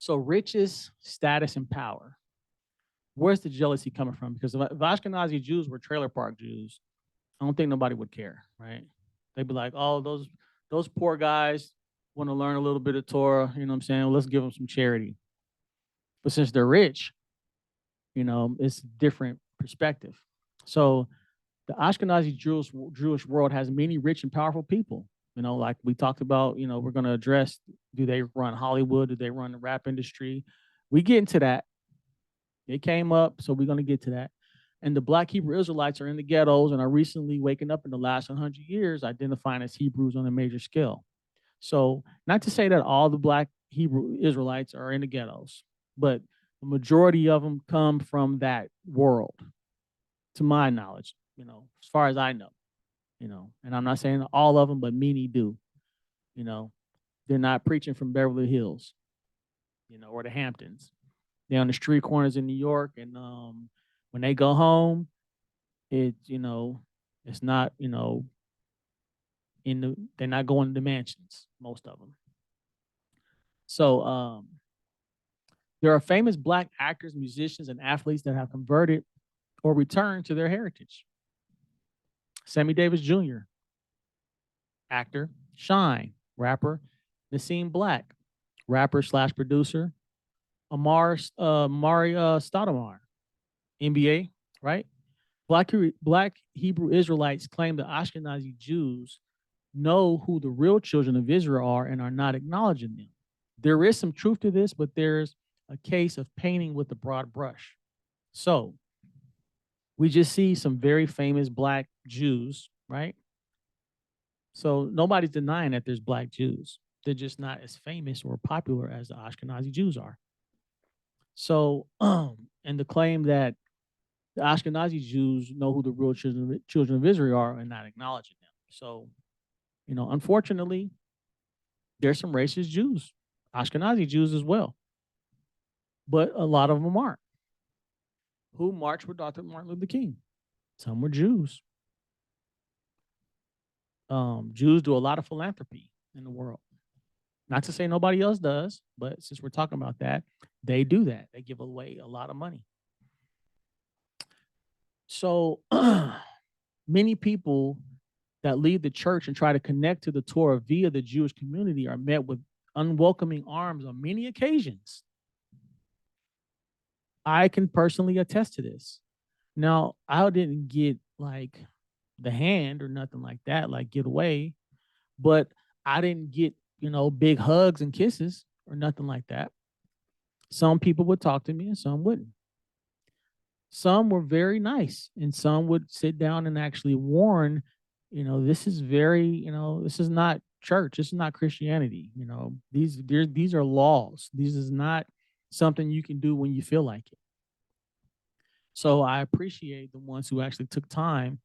riches, status, and power. Where's the jealousy coming from? Because if Ashkenazi Jews were trailer park Jews, I don't think nobody would care, right? They'd be like, oh, those poor guys want to learn a little bit of Torah, you know what I'm saying? Well, let's give them some charity. But since they're rich, it's a different perspective. So the Ashkenazi Jewish world has many rich and powerful people. Like we talked about, we're going to address, do they run Hollywood? Do they run the rap industry? We get into that. It came up, so we're going to get to that. And the Black Hebrew Israelites are in the ghettos and are recently waking up in the last 100 years, identifying as Hebrews on a major scale. So not to say that all the Black Hebrew Israelites are in the ghettos, but the majority of them come from that world, to my knowledge, as far as I know, and I'm not saying all of them, but many do. They're not preaching from Beverly Hills, or the Hamptons. They're on the street corners in New York, and when they go home, it's not, they're not going to the mansions, most of them. So there are famous Black actors, musicians, and athletes that have converted or return to their heritage. Sammy Davis Jr., actor. Shine, rapper. Nassim Black, rapper slash producer. Mari Stoudemire, NBA, right? Black Hebrew Israelites claim the Ashkenazi Jews know who the real children of Israel are and are not acknowledging them. There is some truth to this, but there's a case of painting with a broad brush. So we just see some very famous black Jews, right? So nobody's denying that there's black Jews. They're just not as famous or popular as the Ashkenazi Jews are. So, and the claim that the Ashkenazi Jews know who the real children of Israel are and not acknowledging them. So, unfortunately, there's some racist Jews, Ashkenazi Jews as well, but a lot of them aren't. Who marched with Dr. Martin Luther King? Some were Jews. Jews do a lot of philanthropy in the world. Not to say nobody else does, but since we're talking about that, they do that. They give away a lot of money. So many people that leave the church and try to connect to the Torah via the Jewish community are met with unwelcoming arms on many occasions. I can personally attest to this. Now, I didn't get like the hand or nothing like that, like get away, but I didn't get, big hugs and kisses or nothing like that. Some people would talk to me and some wouldn't. Some were very nice and some would sit down and actually warn, this is very, this is not church. This is not Christianity. These are laws. This is not something you can do when you feel like it. So I appreciate the ones who actually took time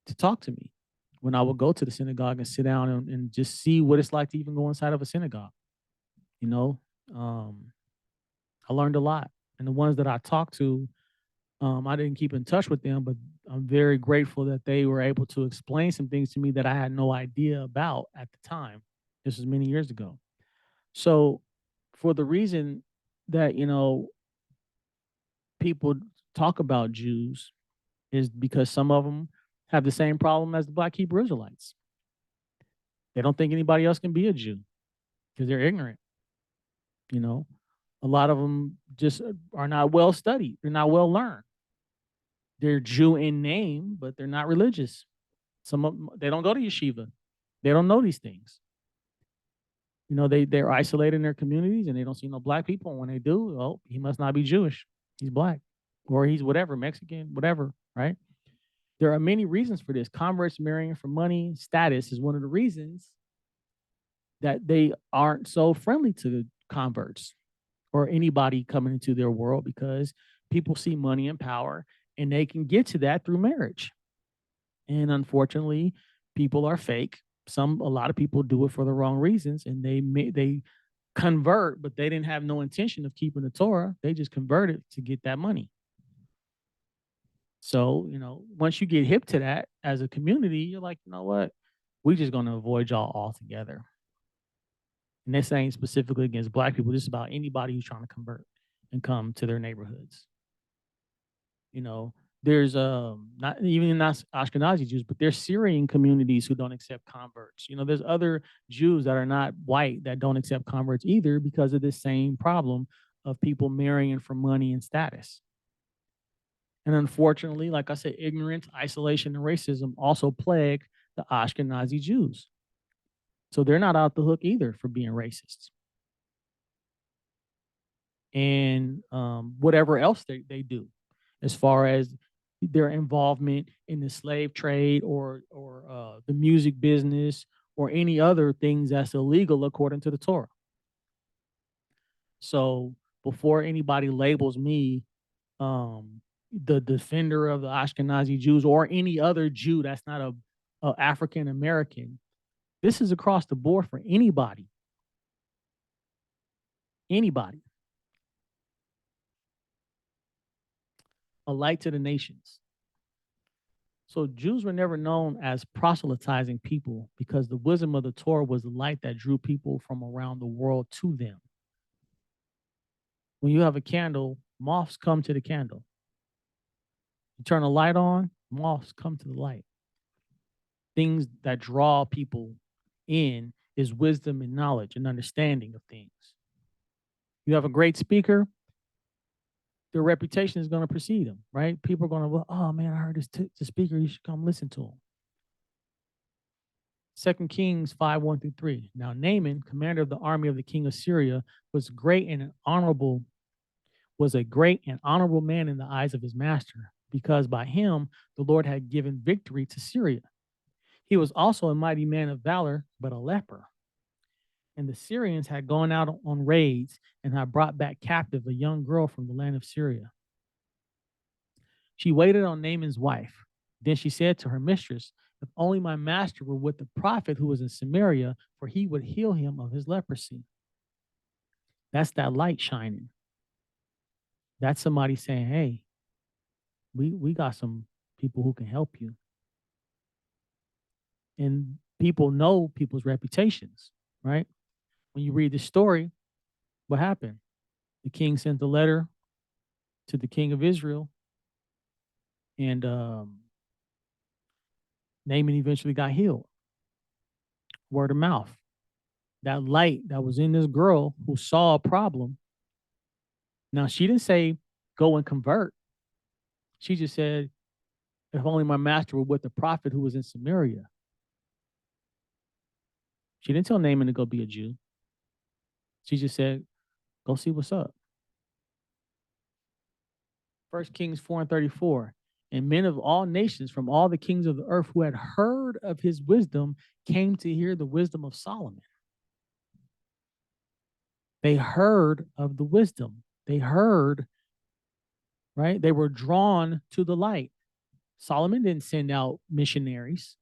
to talk to me when I would go to the synagogue and sit down and just see what it's like to even go inside of a synagogue. I learned a lot. And the ones that I talked to, I didn't keep in touch with them, but I'm very grateful that they were able to explain some things to me that I had no idea about at the time. This was many years ago. So for the reason that, people talk about Jews is because some of them have the same problem as the Black Hebrew Israelites. They don't think anybody else can be a Jew because they're ignorant. A lot of them just are not well studied. They're not well learned. They're Jew in name, but they're not religious. Some of them, they don't go to yeshiva. They don't know these things. They're isolated in their communities and they don't see no black people. And when they do, oh, he must not be Jewish. He's black or he's whatever, Mexican, whatever, right? There are many reasons for this. Converts marrying for money, status is one of the reasons that they aren't so friendly to the converts or anybody coming into their world because people see money and power and they can get to that through marriage. And unfortunately, people are fake. A lot of people do it for the wrong reasons and they convert, but they didn't have no intention of keeping the Torah. They just converted to get that money. So, once you get hip to that as a community, you're like, you know what? We're just going to avoid y'all altogether. And this ain't specifically against black people. This is about anybody who's trying to convert and come to their neighborhoods. There's not even not Ashkenazi Jews, but there's Syrian communities who don't accept converts. There's other Jews that are not white that don't accept converts either because of this same problem of people marrying for money and status. And unfortunately, like I said, ignorance, isolation, and racism also plague the Ashkenazi Jews. So they're not out the hook either for being racists. And whatever else they do, as far as their involvement in the slave trade or the music business or any other things that's illegal according to the Torah. So before anybody labels me the defender of the Ashkenazi Jews or any other Jew that's not a African American, this is across the board for anybody. Anybody. A light to the nations. So Jews were never known as proselytizing people because the wisdom of the Torah was the light that drew people from around the world to them. When you have a candle, moths come to the candle. You turn a light on, moths come to the light. Things that draw people in is wisdom and knowledge and understanding of things. You have a great speaker, their reputation is going to precede them, right? People are going to, well, oh man, I heard this speaker, you should come listen to him. 2 Kings 5:1-3. Now Naaman, commander of the army of the king of Syria, was a great and honorable man in the eyes of his master, because by him the Lord had given victory to Syria. He was also a mighty man of valor, but a leper. And the Syrians had gone out on raids and had brought back captive a young girl from the land of Syria. She waited on Naaman's wife. Then she said to her mistress, if only my master were with the prophet who was in Samaria, for he would heal him of his leprosy. That's that light shining. That's somebody saying, hey, we got some people who can help you. And people know people's reputations, right? When you read the story, what happened? The king sent a letter to the king of Israel, and Naaman eventually got healed. Word of mouth. That light that was in this girl who saw a problem. Now, she didn't say, go and convert. She just said, if only my master were with the prophet who was in Samaria. She didn't tell Naaman to go be a Jew. She just said, go see what's up. 1 Kings 4:34. And men of all nations from all the kings of the earth who had heard of his wisdom came to hear the wisdom of Solomon. They heard of the wisdom. They heard, right? They were drawn to the light. Solomon didn't send out missionaries.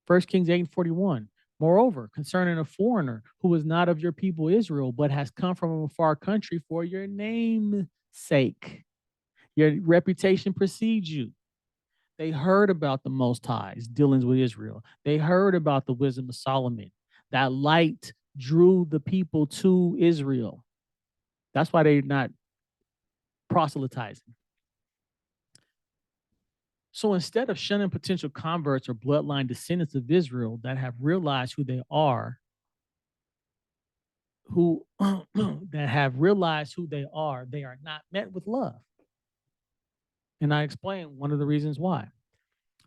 1 Kings 8:41. Moreover, concerning a foreigner who is not of your people Israel, but has come from a far country for your name's sake. Your reputation precedes you. They heard about the Most High's dealings with Israel. They heard about the wisdom of Solomon. That light drew the people to Israel. That's why they're not proselytizing. So instead of shunning potential converts or bloodline descendants of Israel that have realized who they are, they are not met with love. And I explain one of the reasons why.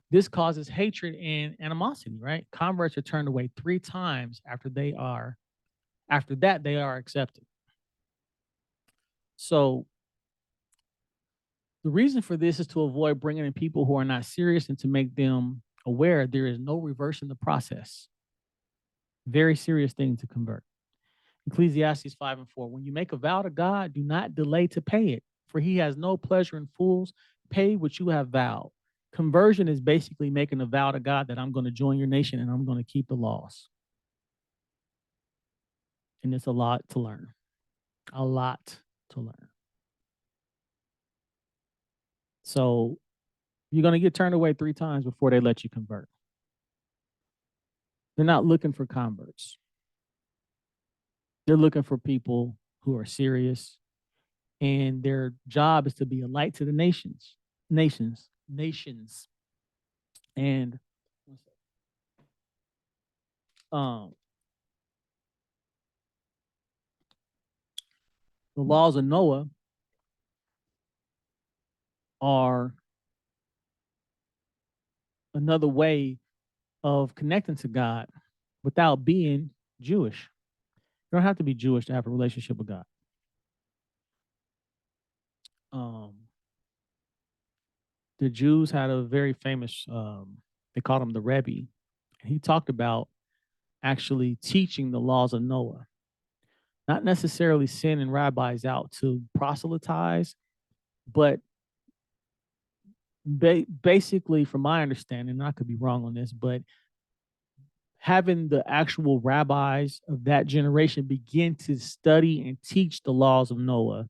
This causes hatred and animosity, right? Converts are turned away 3 times after they are accepted. So the reason for this is to avoid bringing in people who are not serious and to make them aware there is no reverse in the process. Very serious thing to convert. Ecclesiastes 5:4. When you make a vow to God, do not delay to pay it, for he has no pleasure in fools. Pay what you have vowed. Conversion is basically making a vow to God that I'm going to join your nation and I'm going to keep the laws. And it's a lot to learn. A lot to learn. So you're going to get turned away 3 times before they let you convert. They're not looking for converts. They're looking for people who are serious, and their job is to be a light to the nations. And the laws of Noah are another way of connecting to God without being Jewish. You don't have to be Jewish to have a relationship with God. The Jews had a very famous, they called him the Rebbe. He talked about actually teaching the laws of Noah, not necessarily sending rabbis out to proselytize, but basically, from my understanding, and I could be wrong on this, but having the actual rabbis of that generation begin to study and teach the laws of Noah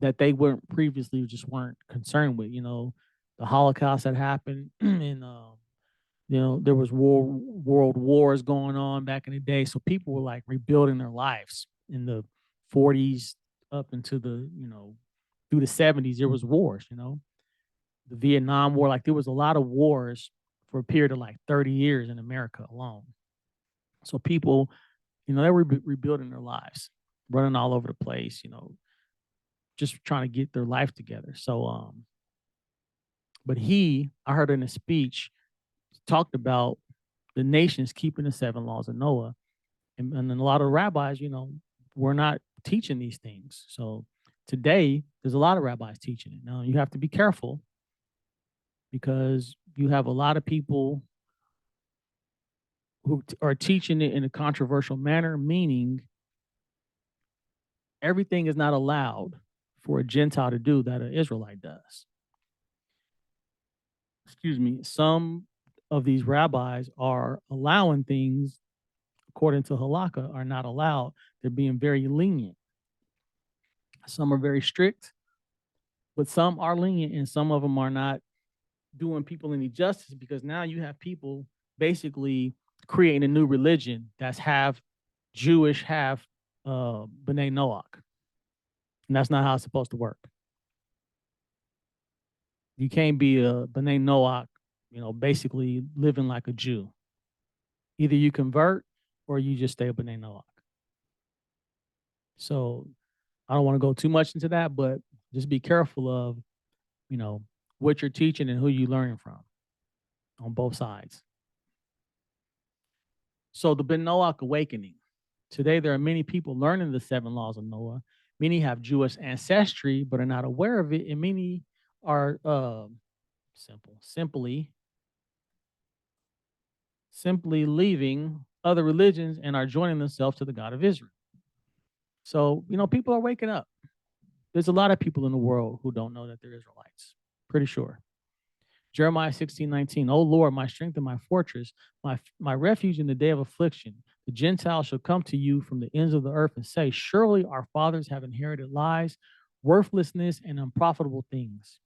that they weren't previously just weren't concerned with. The Holocaust had happened, and there was world wars going on back in the day, so people were like rebuilding their lives in the 40s up into the through the 70s, there was wars, the Vietnam War. Like there was a lot of wars for a period of like 30 years in America alone. So people, they were rebuilding their lives, running all over the place, just trying to get their life together. So, but I heard in a speech, talked about the nations keeping the 7 laws of Noah. And then a lot of rabbis, were not teaching these things. So today, there's a lot of rabbis teaching it. Now, you have to be careful because you have a lot of people who are teaching it in a controversial manner, meaning everything is not allowed for a Gentile to do that an Israelite does. Excuse me. Some of these rabbis are allowing things according to halakha are not allowed. They're being very lenient. Some are very strict, but some are lenient and some of them are not doing people any justice, because now you have people basically creating a new religion that's half Jewish, half B'nai Noach. And that's not how it's supposed to work. You can't be a B'nai Noach, basically living like a Jew. Either you convert or you just stay a B'nai Noach. So I don't want to go too much into that, but just be careful of, what you're teaching and who you're learning from on both sides. So the Ben Noach awakening. Today, there are many people learning the 7 laws of Noah. Many have Jewish ancestry, but are not aware of it. And many are simply leaving other religions and are joining themselves to the God of Israel. So, people are waking up. There's a lot of people in the world who don't know that they're Israelites. Pretty sure. Jeremiah 16:19. O Lord, my strength and my fortress, my refuge in the day of affliction. The Gentiles shall come to you from the ends of the earth and say, surely our fathers have inherited lies, worthlessness, and unprofitable things.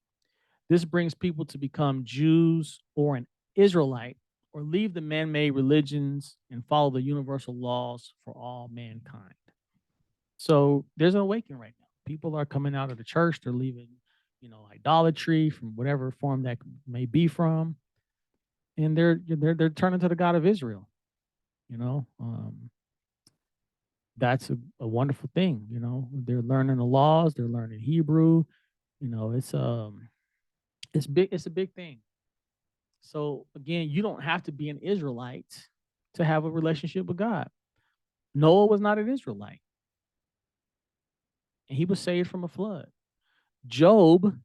This brings people to become Jews or an Israelite, or leave the man-made religions and follow the universal laws for all mankind. So there's an awakening right now. People are coming out of the church. They're leaving, idolatry from whatever form that may be from, and they're turning to the God of Israel. That's a wonderful thing. They're learning the laws. They're learning Hebrew. It's big. It's a big thing. So again, you don't have to be an Israelite to have a relationship with God. Noah was not an Israelite, and he was saved from a flood. Job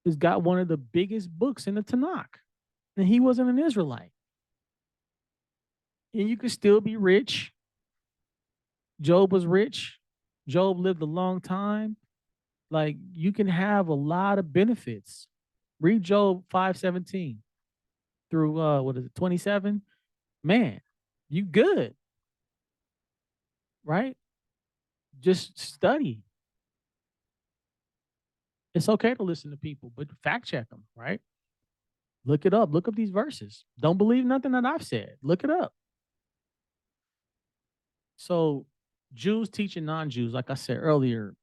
has got one of the biggest books in the Tanakh, and he wasn't an Israelite. And you could still be rich. Job was rich. Job lived a long time. Like, you can have a lot of benefits. Read Job 5:17 through 27. Man, you good, right? Just study. It's okay to listen to people, but fact check them, right? Look it up. Look up these verses. Don't believe nothing that I've said. Look it up. So Jews teaching non-Jews, like I said earlier,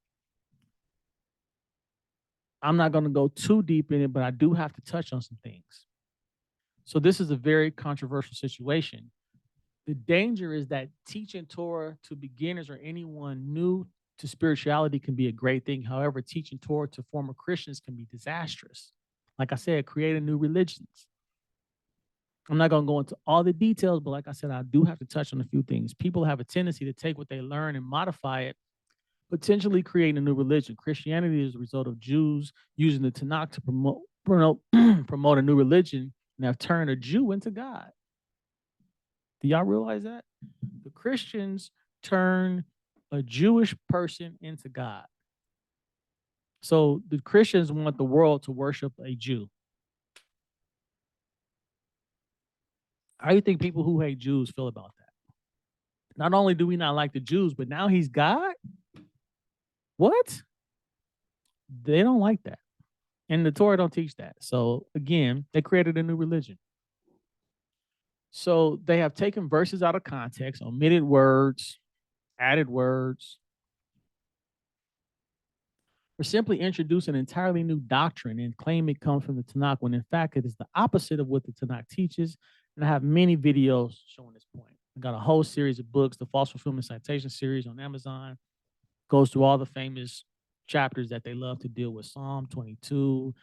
I'm not going to go too deep in it, but I do have to touch on some things. So this is a very controversial situation. The danger is that teaching Torah to beginners or anyone new to spirituality can be a great thing. However, teaching Torah to former Christians can be disastrous. Like I said, creating new religions. I'm not going to go into all the details, but like I said, I do have to touch on a few things. People have a tendency to take what they learn and modify it, potentially creating a new religion. Christianity is a result of Jews using the Tanakh to promote a new religion and have turned a Jew into God. Do y'all realize that? The Christians turn a Jewish person into God. So the Christians want the world to worship a Jew. How do you think people who hate Jews feel about that? Not only do we not like the Jews, but now he's God? What? They don't like that. And the Torah don't teach that. So again, they created a new religion. So they have taken verses out of context, omitted words, added words. or simply introduce an entirely new doctrine and claim it comes from the Tanakh, when in fact it is the opposite of what the Tanakh teaches. And I have many videos showing this point. I got a whole series of books, the False Fulfillment Citation series on Amazon, goes through all the famous chapters that they love to deal with: Psalm 22,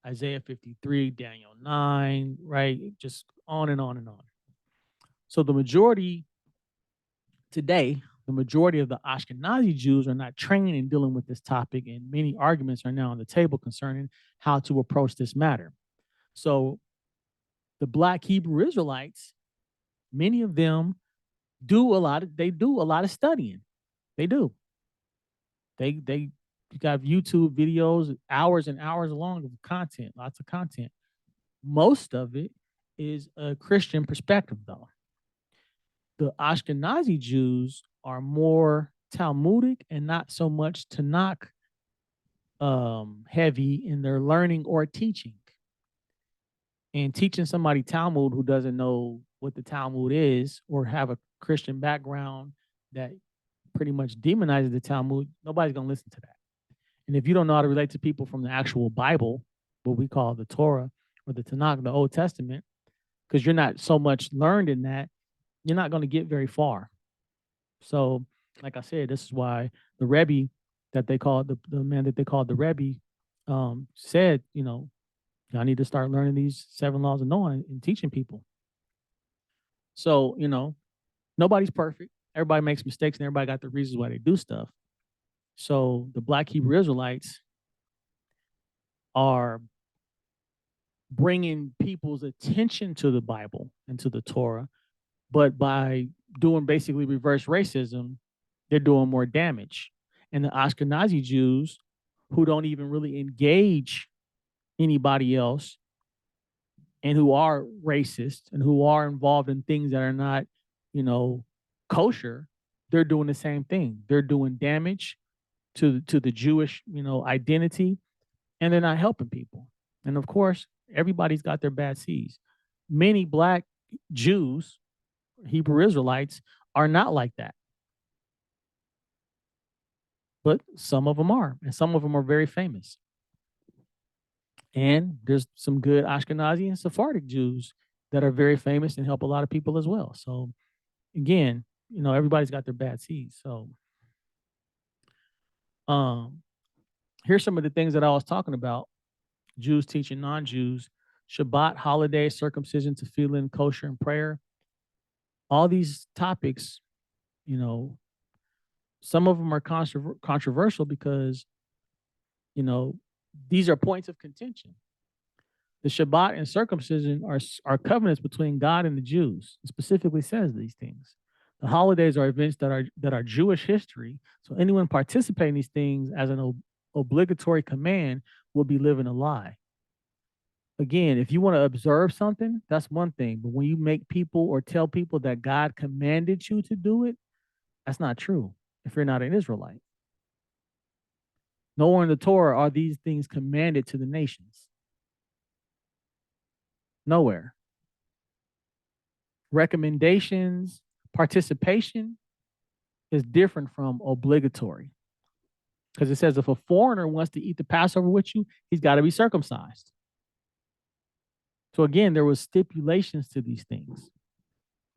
Isaiah 53, Daniel 9, right? Just on and on and on. So the majority today, the majority of the Ashkenazi Jews are not trained in dealing with this topic, and many arguments are now on the table concerning how to approach this matter. So the Black Hebrew Israelites, many of them do a lot of studying. They do. They got YouTube videos, hours and hours long of content, lots of content. Most of it is a Christian perspective, though. The Ashkenazi Jews are more Talmudic and not so much Tanakh heavy in their learning or teaching. And teaching somebody Talmud who doesn't know what the Talmud is or have a Christian background that pretty much demonizes the Talmud, nobody's going to listen to that. And if you don't know how to relate to people from the actual Bible, what we call the Torah or the Tanakh, the Old Testament, because you're not so much learned in that, you're not going to get very far. So, like I said, this is why the Rebbe that they called, the man that they called the Rebbe, said, y'all need to start learning these 7 laws of Noah and teaching people. So, nobody's perfect. Everybody makes mistakes and everybody got the reasons why they do stuff. So the Black Hebrew Israelites are bringing people's attention to the Bible and to the Torah, but by doing basically reverse racism, they're doing more damage. And the Ashkenazi Jews, who don't even really engage anybody else and who are racist and who are involved in things that are not, kosher, they're doing the same thing. They're doing damage to the Jewish, identity, and they're not helping people. And of course, everybody's got their bad seeds. Many Black Jews, Hebrew Israelites, are not like that. But some of them are, and some of them are very famous. And there's some good Ashkenazi and Sephardic Jews that are very famous and help a lot of people as well. So again, everybody's got their bad seeds. So here's some of the things that I was talking about: Jews teaching non-Jews, Shabbat, holiday, circumcision, tefillin, kosher, and prayer. All these topics, some of them are controversial because, these are points of contention. The Shabbat and circumcision are covenants between God and the Jews. It specifically says these things. The holidays are events that are Jewish history. So anyone participating in these things as an obligatory command will be living a lie. Again, if you want to observe something, that's one thing. But when you make people or tell people that God commanded you to do it, that's not true if you're not an Israelite. Nowhere in the Torah are these things commanded to the nations. Nowhere. Recommendations, participation is different from obligatory. Because it says if a foreigner wants to eat the Passover with you, he's got to be circumcised. So again, there was stipulations to these things,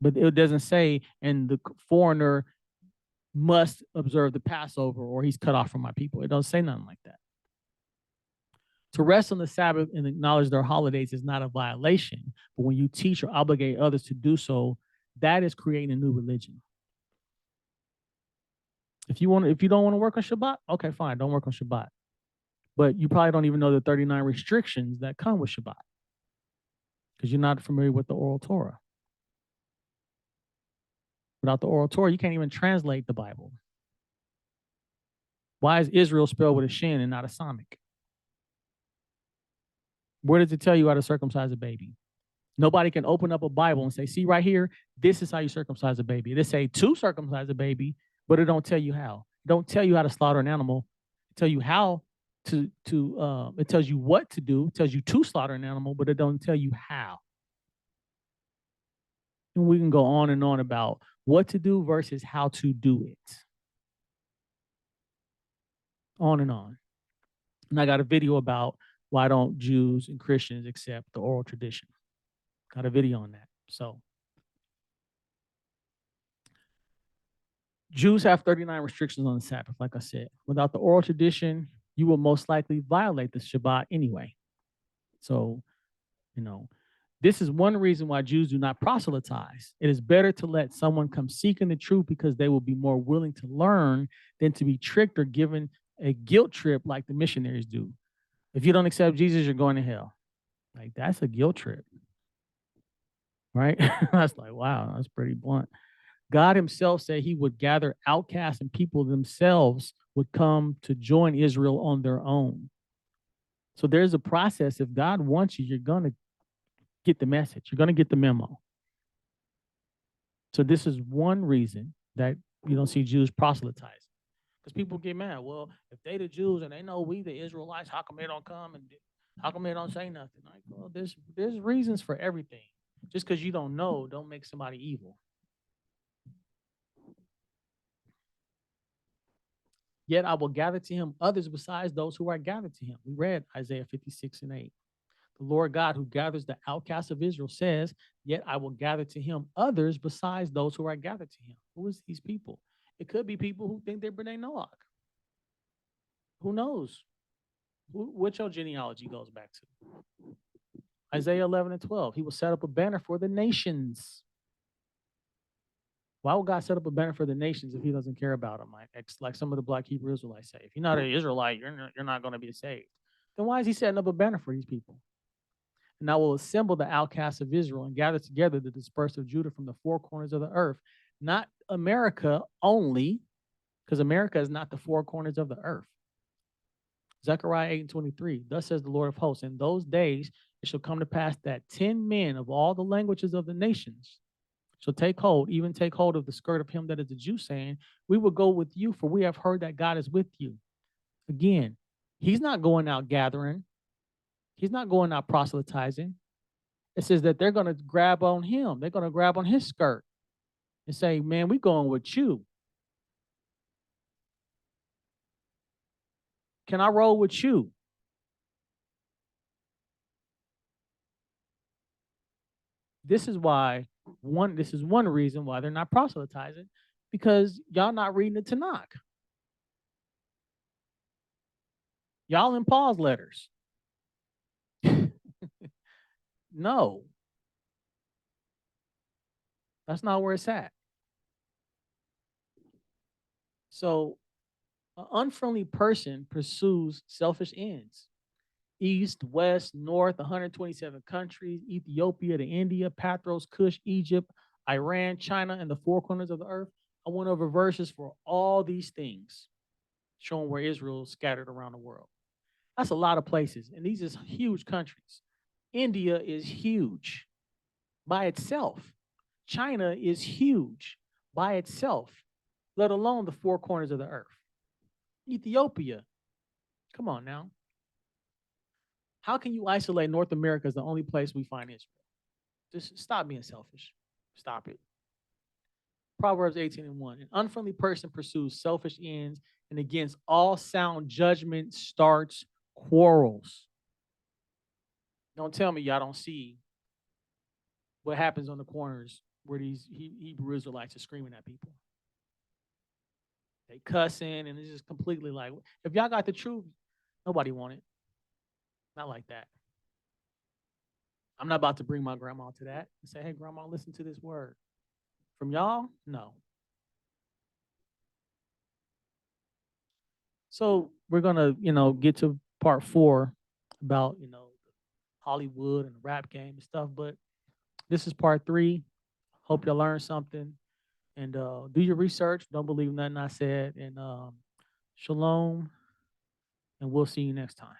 but it doesn't say, and the foreigner must observe the Passover or he's cut off from my people. It doesn't say nothing like that. To rest on the Sabbath and acknowledge their holidays is not a violation, but when you teach or obligate others to do so, that is creating a new religion. If you don't want to work on Shabbat, okay, fine, don't work on Shabbat. But you probably don't even know the 39 restrictions that come with Shabbat because you're not familiar with the oral Torah. Without the oral Torah, you can't even translate the Bible. Why is Israel spelled with a shin and not a sonic? Where does it tell you how to circumcise a baby? Nobody can open up a Bible and say, see right here, this is how you circumcise a baby. They say to circumcise a baby, but it don't tell you how. It don't tell you how to slaughter an animal. It tell you how it tells you what to do. It tells you to slaughter an animal, but it don't tell you how. And we can go on and on about what to do versus how to do it. On and on. And I got a video about why don't Jews and Christians accept the oral tradition. Got a video on that. So Jews have 39 restrictions on the Sabbath, like I said. Without the oral tradition, you will most likely violate the Shabbat anyway. So, you know, this is one reason why Jews do not proselytize. It is better to let someone come seeking the truth because they will be more willing to learn than to be tricked or given a guilt trip like the missionaries do. If you don't accept Jesus, you're going to hell. Like, that's a guilt trip, right? That's like, wow, that's pretty blunt. God himself said he would gather outcasts and people themselves would come to join Israel on their own. So there's a process. If God wants you, you're going to get the message. You're going to get the memo. So this is one reason that you don't see Jews proselytizing. Because people get mad. Well, if they the Jews and they know we the Israelites, how come they don't come and how come they don't say nothing? Like, well, there's reasons for everything. Just because you don't know, don't make somebody evil. Yet I will gather to him others besides those who are gathered to him. We read Isaiah 56:8. The Lord God who gathers the outcasts of Israel says, yet I will gather to him others besides those who are gathered to him. Who is these people? It could be people who think they're B'nai Noach. Who knows? What your genealogy goes back to? Isaiah 11:12. He will set up a banner for the nations. Why would God set up a banner for the nations if he doesn't care about them? Like some of the black Hebrew Israelites say, if you're not an Israelite, you're not going to be saved. Then why is he setting up a banner for these people? And I will assemble the outcasts of Israel and gather together the dispersed of Judah from the four corners of the earth, not America only, because America is not the four corners of the earth. Zechariah 8:23, thus says the Lord of hosts, in those days it shall come to pass that 10 men of all the languages of the nations shall take hold, even take hold of the skirt of him that is a Jew, saying, we will go with you, for we have heard that God is with you. Again, he's not going out gathering. He's not going out proselytizing. It says that they're going to grab on him. They're going to grab on his skirt and say, man, we're going with you. Can I roll with you? This is one reason why they're not proselytizing, because y'all not reading the Tanakh. Y'all in Paul's letters. No. That's not where it's at. So an unfriendly person pursues selfish ends. East, west, north, 127 countries, Ethiopia to India, Pathros, Cush, Egypt, Iran, China, and the four corners of the earth. I went over verses for all these things, showing where Israel is scattered around the world. That's a lot of places, and these are huge countries. India is huge by itself. China is huge by itself, let alone the four corners of the earth. Ethiopia, come on now. How can you isolate North America as the only place we find Israel? Just stop being selfish. Stop it. Proverbs 18:1. An unfriendly person pursues selfish ends, and against all sound judgment starts quarrels. Don't tell me y'all don't see what happens on the corners where these Hebrew Israelites are screaming at people. They cussing, and it's just completely like, if y'all got the truth, nobody want it. Not like that. I'm not about to bring my grandma to that and say, hey, grandma, listen to this word. From y'all, no. So we're gonna, get to part 4 about, Hollywood and the rap game and stuff. But this is part 3. Hope you learned something. And do your research. Don't believe nothing I said. And shalom. And we'll see you next time.